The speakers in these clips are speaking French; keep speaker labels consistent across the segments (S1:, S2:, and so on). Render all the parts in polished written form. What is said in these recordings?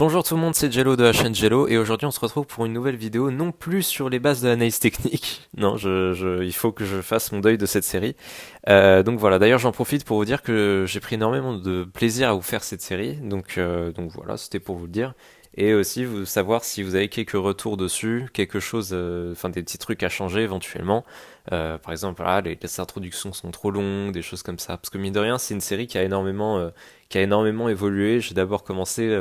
S1: Bonjour tout le monde, c'est Jello de la chaîne Jello et aujourd'hui on se retrouve pour une nouvelle vidéo non plus sur les bases de l'analyse technique. Non, il faut que je fasse mon deuil de cette série. Donc voilà, d'ailleurs j'en profite pour vous dire que j'ai pris énormément de plaisir à vous faire cette série. Donc voilà, c'était pour vous le dire. Et aussi vous savoir si vous avez quelques retours dessus, quelque chose, enfin des petits trucs à changer éventuellement. Par exemple, voilà, les introductions sont trop longues, des choses comme ça. Parce que mine de rien, c'est une série qui a énormément évolué. J'ai d'abord commencé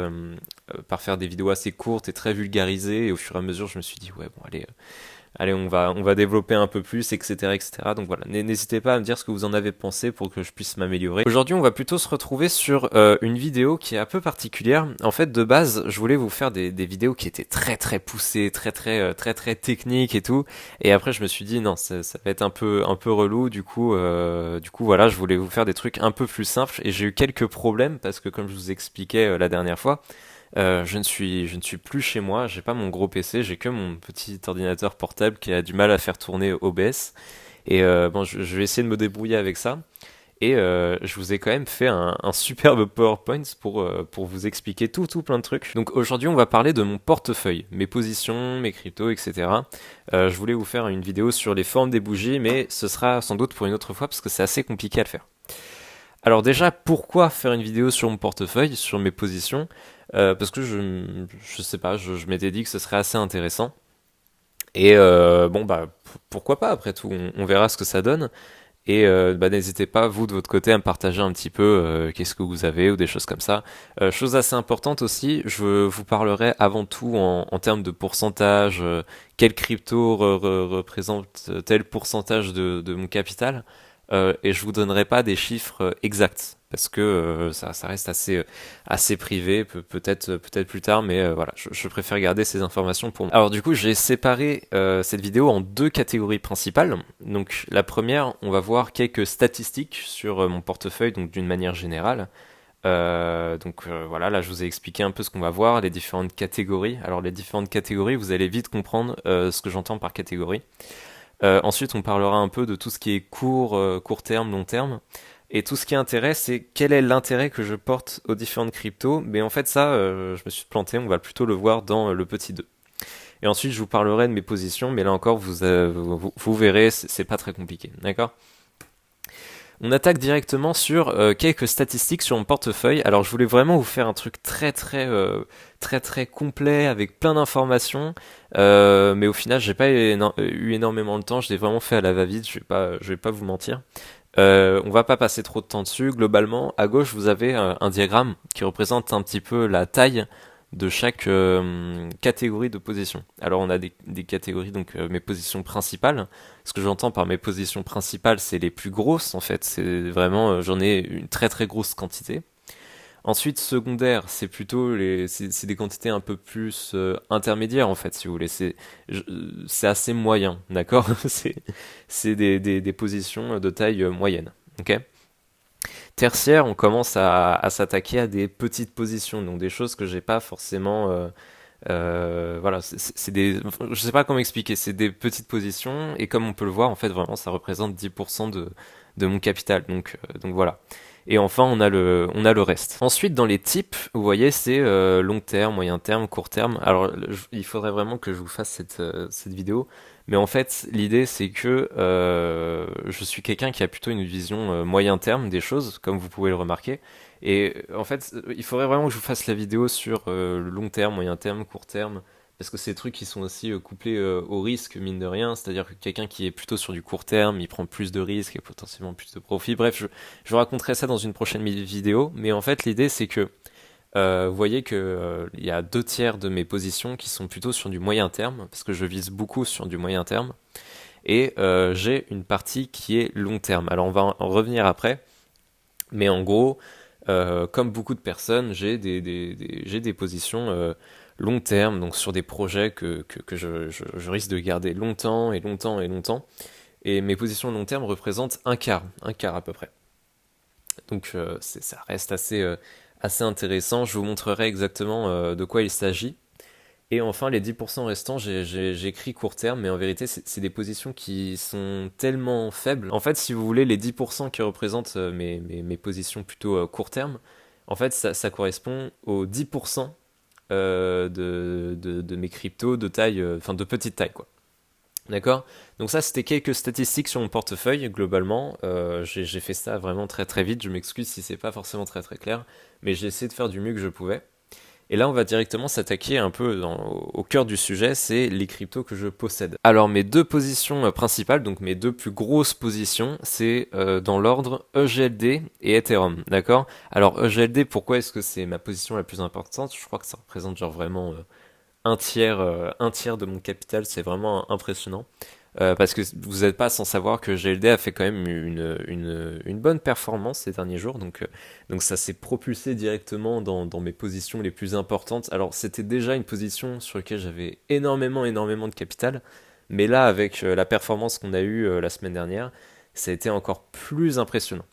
S1: par faire des vidéos assez courtes et très vulgarisées, et au fur et à mesure, je me suis dit, ouais, bon, allez, on va développer un peu plus, etc., etc. Donc voilà, n'hésitez pas à me dire ce que vous en avez pensé pour que je puisse m'améliorer. Aujourd'hui, on va plutôt se retrouver sur une vidéo qui est un peu particulière. En fait, de base, je voulais vous faire des vidéos qui étaient très très poussées, très techniques et tout. Et après, je me suis dit non, ça va être un peu relou. Du coup, voilà, je voulais vous faire des trucs un peu plus simples. Et j'ai eu quelques problèmes parce que, comme je vous expliquais la dernière fois, je ne suis plus chez moi, j'ai pas mon gros PC, j'ai que mon petit ordinateur portable qui a du mal à faire tourner OBS. Et bon, je vais essayer de me débrouiller avec ça. Et je vous ai quand même fait un superbe PowerPoint pour vous expliquer tout plein de trucs. Donc aujourd'hui, on va parler de mon portefeuille, mes positions, mes cryptos, etc. Je voulais vous faire une vidéo sur les formes des bougies, mais ce sera sans doute pour une autre fois parce que c'est assez compliqué à le faire. Alors déjà, pourquoi faire une vidéo sur mon portefeuille, sur mes positions? Parce que je sais pas, je m'étais dit que ce serait assez intéressant. Et bon bah pourquoi pas après tout, on verra ce que ça donne. Et bah, n'hésitez pas, vous de votre côté, à me partager un petit peu qu'est-ce que vous avez ou des choses comme ça. Chose assez importante aussi, je vous parlerai avant tout en termes de pourcentage, quel crypto représente tel pourcentage de mon capital. Et je vous donnerai pas des chiffres exacts parce que ça reste assez privé, peut-être plus tard, mais voilà, je préfère garder ces informations pour moi. Alors du coup, j'ai séparé cette vidéo en deux catégories principales. Donc la première, on va voir quelques statistiques sur mon portefeuille, donc d'une manière générale. Voilà, là je vous ai expliqué un peu ce qu'on va voir, les différentes catégories. Alors les différentes catégories, vous allez vite comprendre ce que j'entends par catégorie. Ensuite, on parlera un peu de tout ce qui est court terme, long terme. Et tout ce qui intéresse, c'est quel est l'intérêt que je porte aux différentes cryptos. Mais en fait, ça, je me suis planté, on va plutôt le voir dans le petit 2. Et ensuite, je vous parlerai de mes positions, mais là encore, vous verrez, c'est pas très compliqué. D'accord? On attaque directement sur quelques statistiques sur mon portefeuille. Alors, je voulais vraiment vous faire un truc très complet avec plein d'informations, mais au final, j'ai pas eu énormément de temps. Je l'ai vraiment fait à la va-vite. Je vais pas vous mentir. On va pas passer trop de temps dessus. Globalement, à gauche, vous avez un diagramme qui représente un petit peu la taille de chaque catégorie de position. Alors on a des catégories, donc mes positions principales. Ce que j'entends par mes positions principales, c'est les plus grosses en fait. C'est vraiment, j'en ai une très grosse quantité. Ensuite, secondaire, c'est plutôt c'est des quantités un peu plus intermédiaires en fait, si vous voulez. C'est assez moyen, d'accord? C'est des positions de taille moyenne, ok? Tertiaire, on commence à s'attaquer à des petites positions, donc des choses que j'ai pas forcément. Voilà, c'est des. Enfin, je sais pas comment expliquer, c'est des petites positions, et comme on peut le voir, en fait, vraiment, ça représente 10% de mon capital, donc voilà. Et enfin, on a le reste. Ensuite, dans les types, vous voyez, c'est long terme, moyen terme, court terme. Alors, il faudrait vraiment que je vous fasse cette vidéo. Mais en fait, l'idée, c'est que je suis quelqu'un qui a plutôt une vision moyen terme des choses, comme vous pouvez le remarquer. Et en fait, il faudrait vraiment que je vous fasse la vidéo sur le long terme, moyen terme, court terme, parce que c'est des trucs qui sont aussi couplés au risque, mine de rien. C'est-à-dire que quelqu'un qui est plutôt sur du court terme, il prend plus de risques et potentiellement plus de profits. Bref, je vous raconterai ça dans une prochaine vidéo. Mais en fait, l'idée, c'est que vous voyez que il y a 2 tiers de mes positions qui sont plutôt sur du moyen terme, parce que je vise beaucoup sur du moyen terme. Et j'ai une partie qui est long terme. Alors on va en revenir après. Mais en gros, comme beaucoup de personnes, j'ai des positions long terme, donc sur des projets que je risque de garder longtemps et longtemps et longtemps. Et mes positions long terme représentent un quart à peu près. Donc ça reste assez intéressant. Je vous montrerai exactement de quoi il s'agit. Et enfin, les 10% restants, j'ai écrit court terme, mais en vérité, c'est des positions qui sont tellement faibles. En fait, si vous voulez, les 10% qui représentent mes positions plutôt court terme, en fait, ça correspond aux 10% de mes cryptos de taille, enfin de petite taille, quoi. D'accord? Donc ça, c'était quelques statistiques sur mon portefeuille, globalement. J'ai fait ça vraiment très très vite. Je m'excuse si c'est pas forcément très très clair, mais j'ai essayé de faire du mieux que je pouvais. Et là, on va directement s'attaquer un peu au cœur du sujet, c'est les cryptos que je possède. Alors, mes deux positions principales, donc mes deux plus grosses positions, c'est dans l'ordre EGLD et Ethereum, d'accord? Alors, EGLD, pourquoi est-ce que c'est ma position la plus importante? Je crois que ça représente genre vraiment un tiers de mon capital, c'est vraiment impressionnant. Parce que vous n'êtes pas sans savoir que GLD a fait quand même une bonne performance ces derniers jours, donc ça s'est propulsé directement dans mes positions les plus importantes. Alors c'était déjà une position sur laquelle j'avais énormément de capital, mais là avec la performance qu'on a eue la semaine dernière, ça a été encore plus impressionnant.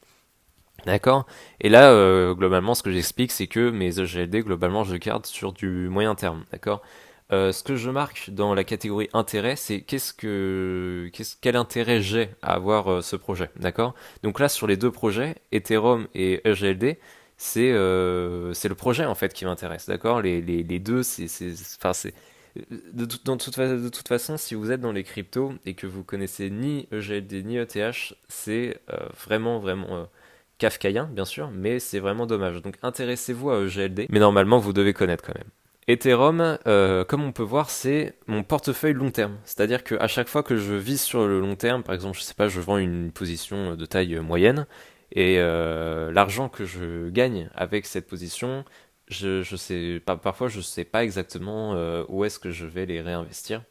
S1: D'accord? Et là, globalement, ce que j'explique, c'est que mes EGLD, globalement, je garde sur du moyen terme. D'accord? Ce que je marque dans la catégorie intérêt, c'est quel intérêt j'ai à avoir ce projet. D'accord? Donc là, sur les deux projets, Ethereum et EGLD, c'est le projet en fait qui m'intéresse. D'accord? Les deux, enfin, de toute façon, si vous êtes dans les cryptos et que vous connaissez ni EGLD ni ETH, c'est vraiment kafkaïen, bien sûr, mais c'est vraiment dommage. Donc intéressez-vous à EGLD, mais normalement vous devez connaître quand même. Ethereum, comme on peut voir, c'est mon portefeuille long terme. C'est-à-dire qu'à chaque fois que je vise sur le long terme, par exemple, je sais pas, je vends une position de taille moyenne, et l'argent que je gagne avec cette position, je sais pas, parfois je sais pas exactement où est-ce que je vais les réinvestir.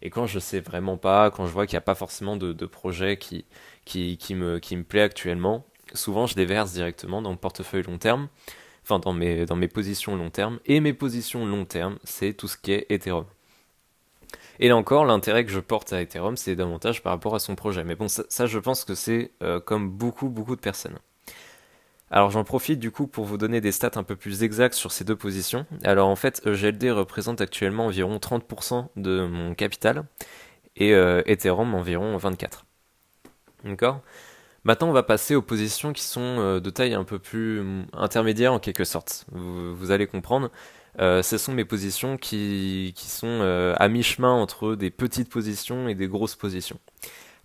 S1: Et quand je sais vraiment pas, quand je vois qu'il n'y a pas forcément de projet qui me plaît actuellement, souvent je les verse directement dans mon portefeuille long terme, enfin dans mes positions long terme. Et mes positions long terme, c'est tout ce qui est Ethereum. Et là encore, l'intérêt que je porte à Ethereum, c'est davantage par rapport à son projet. Mais bon, ça je pense que c'est comme beaucoup de personnes. Alors j'en profite du coup pour vous donner des stats un peu plus exactes sur ces deux positions. Alors en fait, GLD représente actuellement environ 30% de mon capital et Ethereum environ 24%. D'accord? Maintenant, on va passer aux positions qui sont de taille un peu plus intermédiaire en quelque sorte. Vous allez comprendre. Ce sont mes positions qui sont à mi-chemin entre des petites positions et des grosses positions.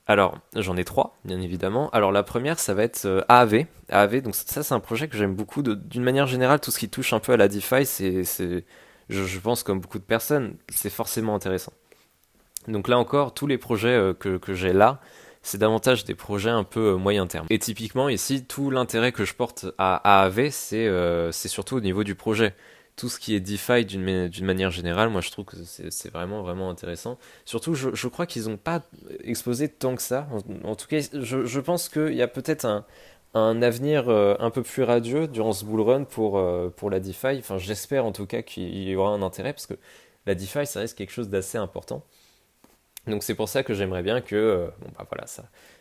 S1: Alors, j'en ai trois, bien évidemment. Alors, la première, ça va être AAV. AAV, donc ça, c'est un projet que j'aime beaucoup. D'une manière générale, tout ce qui touche un peu à la DeFi, je pense, comme beaucoup de personnes, c'est forcément intéressant. Donc là encore, tous les projets que j'ai là, c'est davantage des projets un peu moyen terme. Et typiquement ici, tout l'intérêt que je porte à AAV, c'est surtout au niveau du projet. Tout ce qui est DeFi d'une manière générale, moi je trouve que c'est vraiment intéressant. Surtout, je crois qu'ils n'ont pas exposé tant que ça. En tout cas, je pense qu'il y a peut-être un avenir un peu plus radieux durant ce bull run pour la DeFi. Enfin, j'espère en tout cas qu'il y aura un intérêt parce que la DeFi, ça reste quelque chose d'assez important. Donc c'est pour ça que j'aimerais bien que bon bah voilà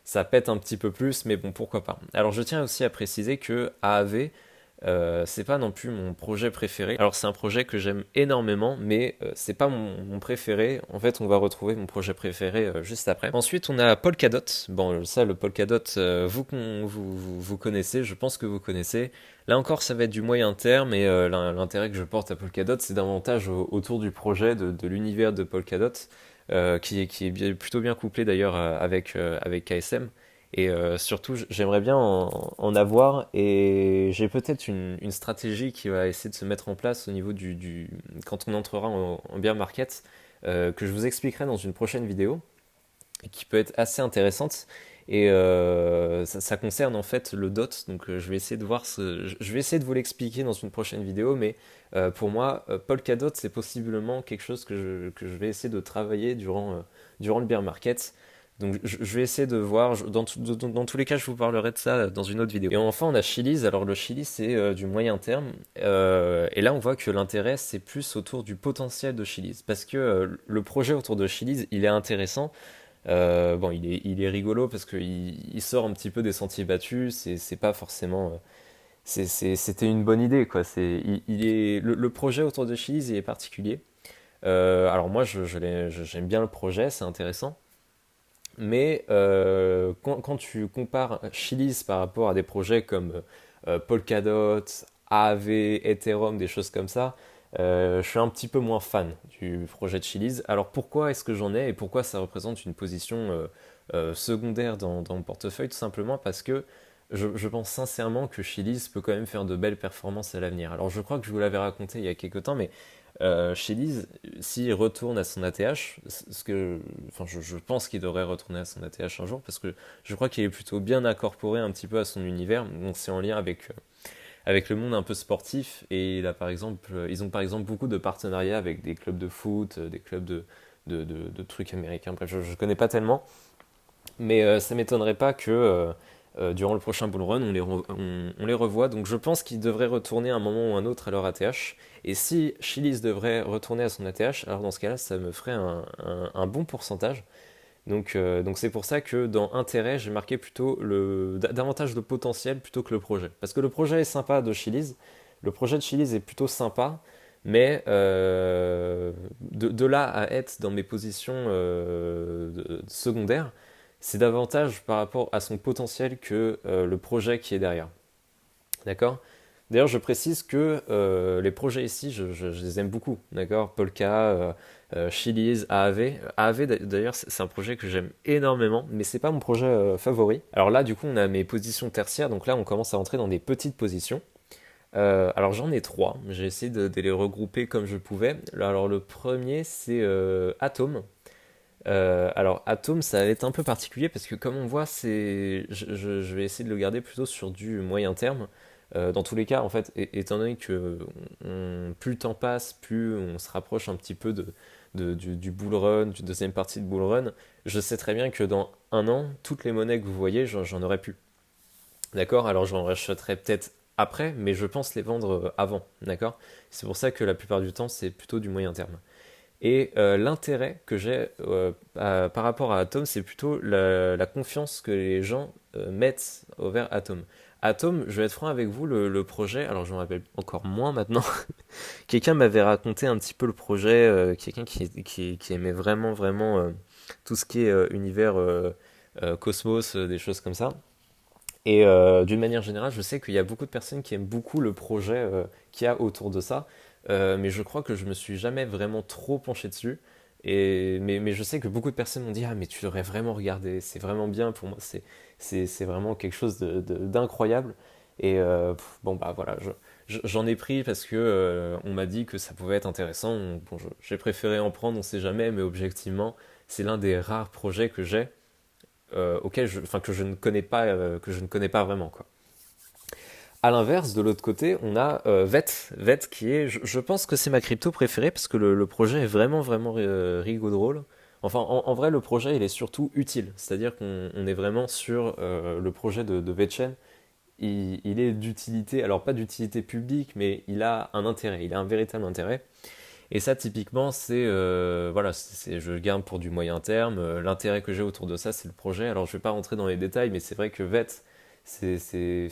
S1: ça pète un petit peu plus, mais bon pourquoi pas. Alors je tiens aussi à préciser que AAV c'est pas non plus mon projet préféré. Alors c'est un projet que j'aime énormément, mais c'est pas mon préféré. En fait on va retrouver mon projet préféré juste après. Ensuite on a Polkadot. Bon ça le Polkadot vous connaissez, je pense que vous connaissez. Là encore ça va être du moyen terme et l'intérêt que je porte à Polkadot c'est davantage autour du projet de l'univers de Polkadot qui est plutôt bien couplé d'ailleurs avec KSM. Et surtout, j'aimerais bien en avoir et j'ai peut-être une stratégie qui va essayer de se mettre en place au niveau quand on entrera en bear market, que je vous expliquerai dans une prochaine vidéo, et qui peut être assez intéressante. Et ça concerne en fait le DOT, donc je vais essayer de je vais essayer de vous l'expliquer dans une prochaine vidéo, mais pour moi, Polkadot, c'est possiblement quelque chose que je vais essayer de travailler durant le bear market. Donc je vais essayer de voir, dans tous les cas je vous parlerai de ça dans une autre vidéo. Et enfin on a Chiliz, alors le Chiliz c'est du moyen terme, et là on voit que l'intérêt c'est plus autour du potentiel de Chiliz, parce que le projet autour de Chiliz il est intéressant. Bon, il est rigolo parce qu'il sort un petit peu des sentiers battus. C'est pas forcément. C'était une bonne idée, quoi. Le projet autour de Chiliz, il est particulier. Alors moi, j'aime bien le projet, c'est intéressant. Mais quand tu compares Chiliz par rapport à des projets comme Polkadot, AAV, Ethereum, des choses comme ça, Je suis un petit peu moins fan du projet de Chiliz. Alors pourquoi est-ce que j'en ai et pourquoi ça représente une position secondaire dans mon portefeuille? Tout simplement parce que je pense sincèrement que Chiliz peut quand même faire de belles performances à l'avenir. Alors je crois que je vous l'avais raconté il y a quelques temps, mais Chiliz, s'il retourne à son ATH, enfin, je pense qu'il devrait retourner à son ATH un jour, parce que je crois qu'il est plutôt bien incorporé un petit peu à son univers, donc c'est en lien avec le monde un peu sportif, et là, par exemple, ils ont par exemple beaucoup de partenariats avec des clubs de foot, des clubs de trucs américains, bref, je connais pas tellement, mais ça m'étonnerait pas que durant le prochain bull run, on les revoit. Donc je pense qu'ils devraient retourner à un moment ou un autre à leur ATH. Et si Chili's devrait retourner à son ATH, alors dans ce cas-là, ça me ferait un bon pourcentage. Donc c'est pour ça que dans intérêt, j'ai marqué plutôt davantage de potentiel plutôt que le projet. Parce que le projet est sympa de Chili's, le projet de Chili's est plutôt sympa, mais de là à être dans mes positions secondaires, c'est davantage par rapport à son potentiel que le projet qui est derrière. D'accord? D'ailleurs, je précise que les projets ici, je les aime beaucoup. D'accord? Polka, Chili's, AAV. AAV, d'ailleurs, c'est un projet que j'aime énormément, mais c'est pas mon projet favori. Alors là, du coup, on a mes positions tertiaires, donc là, on commence à entrer dans des petites positions. Alors j'en ai trois, j'ai essayé de les regrouper comme je pouvais. Alors le premier, c'est Atom. Alors Atom, ça va être un peu particulier parce que comme on voit, je vais essayer de le garder plutôt sur du moyen terme. Dans tous les cas, en fait, étant donné que plus le temps passe, plus on se rapproche un petit peu du bull run, du deuxième partie de bull run, je sais très bien que dans un an, toutes les monnaies que vous voyez, j'en aurai plus. D'accord? Alors j'en rachèterai peut-être après, mais je pense les vendre avant. D'accord? C'est pour ça que la plupart du temps, c'est plutôt du moyen terme. Et l'intérêt que j'ai par rapport à Atom, c'est plutôt la confiance que les gens mettent envers Atom. Atom, je vais être franc avec vous, le projet, alors je me rappelle encore moins maintenant, quelqu'un m'avait raconté un petit peu le projet, quelqu'un qui aimait vraiment, vraiment tout ce qui est univers cosmos, des choses comme ça. Et d'une manière générale, je sais qu'il y a beaucoup de personnes qui aiment beaucoup le projet qu'il y a autour de ça, mais je crois que je me suis jamais vraiment trop penché dessus. Mais je sais que beaucoup de personnes m'ont dit ah mais tu devrais vraiment regarder, c'est vraiment bien pour moi, c'est vraiment quelque chose d'incroyable. Et bon bah voilà, j'en ai pris parce que on m'a dit que ça pouvait être intéressant. Bon, j'ai préféré en prendre, on sait jamais, mais objectivement, c'est l'un des rares projets que j'ai enfin que je ne connais pas vraiment quoi. À l'inverse, de l'autre côté, on a VET qui est, je pense que c'est ma crypto préférée parce que le projet est vraiment vraiment rigolo drôle. Enfin, en vrai, le projet il est surtout utile, c'est-à-dire qu'on est vraiment sur le projet de VeChain. Il est d'utilité, alors pas d'utilité publique, mais il a un intérêt, il a un véritable intérêt. Et ça, typiquement, voilà, je garde pour du moyen terme. L'intérêt que j'ai autour de ça, c'est le projet. Alors, je vais pas rentrer dans les détails, mais c'est vrai que VET,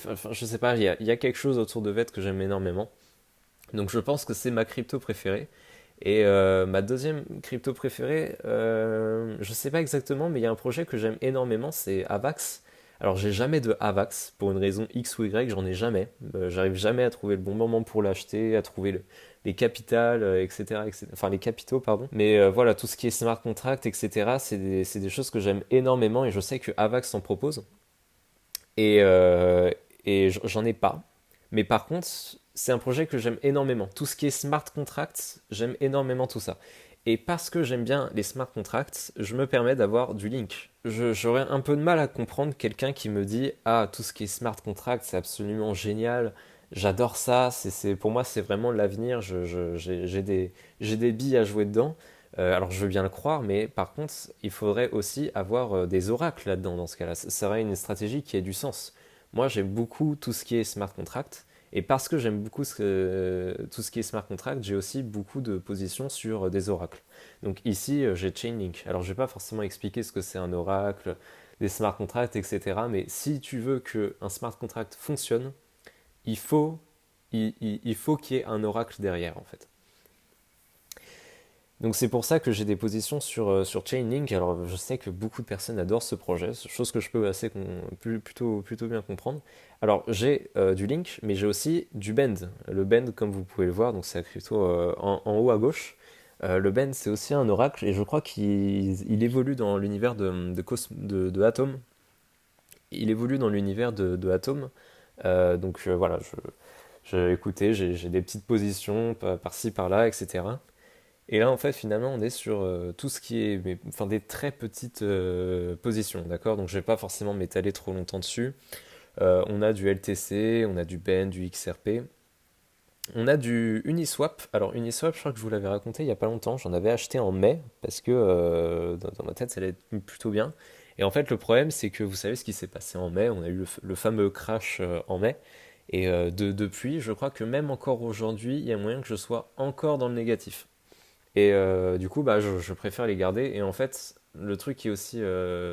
S1: enfin, je sais pas, il y a quelque chose autour de VET que j'aime énormément. Donc, je pense que c'est ma crypto préférée. Et ma deuxième crypto préférée, je sais pas exactement, mais il y a un projet que j'aime énormément, c'est Avax. Alors j'ai jamais de Avax pour une raison X ou Y, j'en ai jamais. J'arrive jamais à trouver le bon moment pour l'acheter, à trouver les capitales, etc., etc. Enfin les capitaux, pardon. Mais voilà, tout ce qui est smart contract, etc., c'est des choses que j'aime énormément et je sais que Avax en propose. Et, j'en ai pas. Mais par contre, c'est un projet que j'aime énormément. Tout ce qui est smart contracts, j'aime énormément tout ça. Et parce que j'aime bien les smart contracts, je me permets d'avoir du link. J'aurais un peu de mal à comprendre quelqu'un qui me dit ah, tout ce qui est smart contract, c'est absolument génial, j'adore ça, pour moi c'est vraiment l'avenir, j'ai des billes à jouer dedans. Alors je veux bien le croire, mais par contre, il faudrait aussi avoir des oracles là-dedans dans ce cas-là. Ça serait une stratégie qui ait du sens. Moi, j'aime beaucoup tout ce qui est smart contract. Et parce que j'aime beaucoup tout ce qui est smart contract, j'ai aussi beaucoup de positions sur des oracles. Donc ici, j'ai Chainlink. Alors je ne vais pas forcément expliquer ce que c'est un oracle, des smart contracts, etc. Mais si tu veux qu'un smart contract fonctionne, il faut, il faut qu'il y ait un oracle derrière, en fait. Donc c'est pour ça que j'ai des positions sur Chainlink. Alors je sais que beaucoup de personnes adorent ce projet, chose que je peux plutôt bien comprendre. Alors j'ai du Link, mais j'ai aussi du Bend. Le Bend, comme vous pouvez le voir, donc c'est plutôt en haut à gauche. Le Bend, c'est aussi un oracle, et je crois qu'il évolue dans l'univers de Atom. Il évolue dans l'univers de Atom. Voilà, j'ai écouté, j'ai des petites positions par-ci par-là, etc. Et là, en fait, finalement, on est sur tout ce qui est, enfin, des très petites positions, d'accord? Donc, je vais pas forcément m'étaler trop longtemps dessus. On a du LTC, on a du BEN, du XRP. On a du Uniswap. Alors, Uniswap, je crois que je vous l'avais raconté il y a pas longtemps. J'en avais acheté en mai parce que dans ma tête, ça allait être plutôt bien. Et en fait, le problème, c'est que vous savez ce qui s'est passé en mai. On a eu le fameux crash en mai. Et depuis, je crois que même encore aujourd'hui, il y a moyen que je sois encore dans le négatif. Et du coup, bah, je préfère les garder. Et en fait, le truc qui est aussi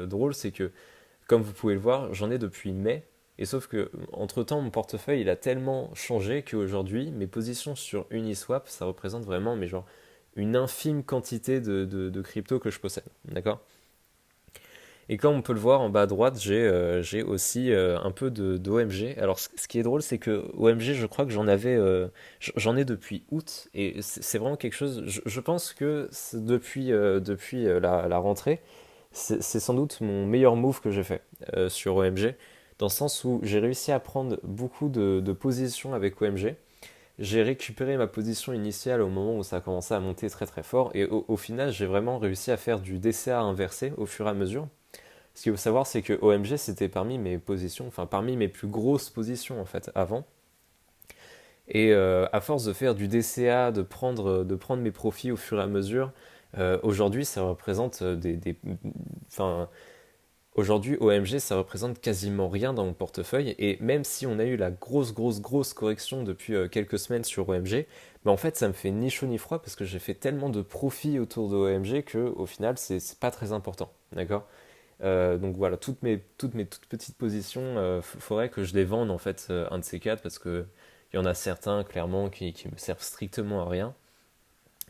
S1: drôle, c'est que, comme vous pouvez le voir, j'en ai depuis mai. Et sauf que, entre-temps, mon portefeuille, il a tellement changé qu'aujourd'hui, mes positions sur Uniswap, ça représente vraiment, mais genre, une infime quantité de crypto que je possède. D'accord? Et comme on peut le voir en bas à droite, j'ai aussi un peu de OMG. Alors ce qui est drôle, c'est que OMG, je crois que j'en ai depuis août, et c'est vraiment quelque chose. Je pense que depuis la rentrée, c'est sans doute mon meilleur move que j'ai fait sur OMG, dans le sens où j'ai réussi à prendre beaucoup de positions avec OMG. J'ai récupéré ma position initiale au moment où ça a commencé à monter très très fort, et au final, j'ai vraiment réussi à faire du DCA inversé au fur et à mesure. Ce qu'il faut savoir, c'est que OMG, c'était parmi mes positions, enfin parmi mes plus grosses positions en fait avant. Et à force de faire du DCA, de prendre mes profits au fur et à mesure, aujourd'hui, ça représente enfin, aujourd'hui, OMG, ça représente quasiment rien dans mon portefeuille. Et même si on a eu la grosse correction depuis quelques semaines sur OMG, bah en fait, ça me fait ni chaud ni froid parce que j'ai fait tellement de profits autour de OMG que au final, c'est pas très important. D'accord? Donc voilà, toutes mes toutes petites positions, faudrait que je les vende en fait, un de ces quatre, parce que il y en a certains clairement qui me servent strictement à rien.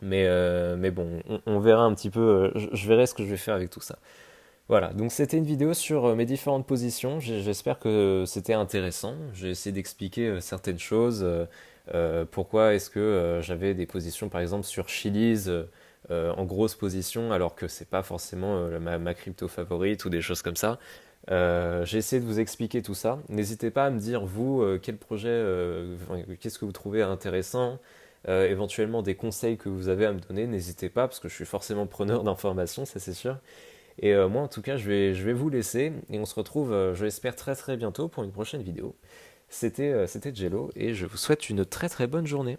S1: Mais bon, on verra un petit peu, je verrai ce que je vais faire avec tout ça. Voilà, donc c'était une vidéo sur mes différentes positions. J'espère que c'était intéressant. J'ai essayé d'expliquer certaines choses. Pourquoi est-ce que j'avais des positions, par exemple, sur Chili's en grosse position, alors que c'est pas forcément ma crypto favorite ou des choses comme ça. J'ai essayé de vous expliquer tout ça. N'hésitez pas à me dire, vous, quel projet, enfin, qu'est-ce que vous trouvez intéressant, éventuellement des conseils que vous avez à me donner. N'hésitez pas, parce que je suis forcément preneur d'informations, ça c'est sûr. Et moi, en tout cas, je vais vous laisser et on se retrouve, je l'espère, très très bientôt pour une prochaine vidéo. C'était Jello et je vous souhaite une très très bonne journée.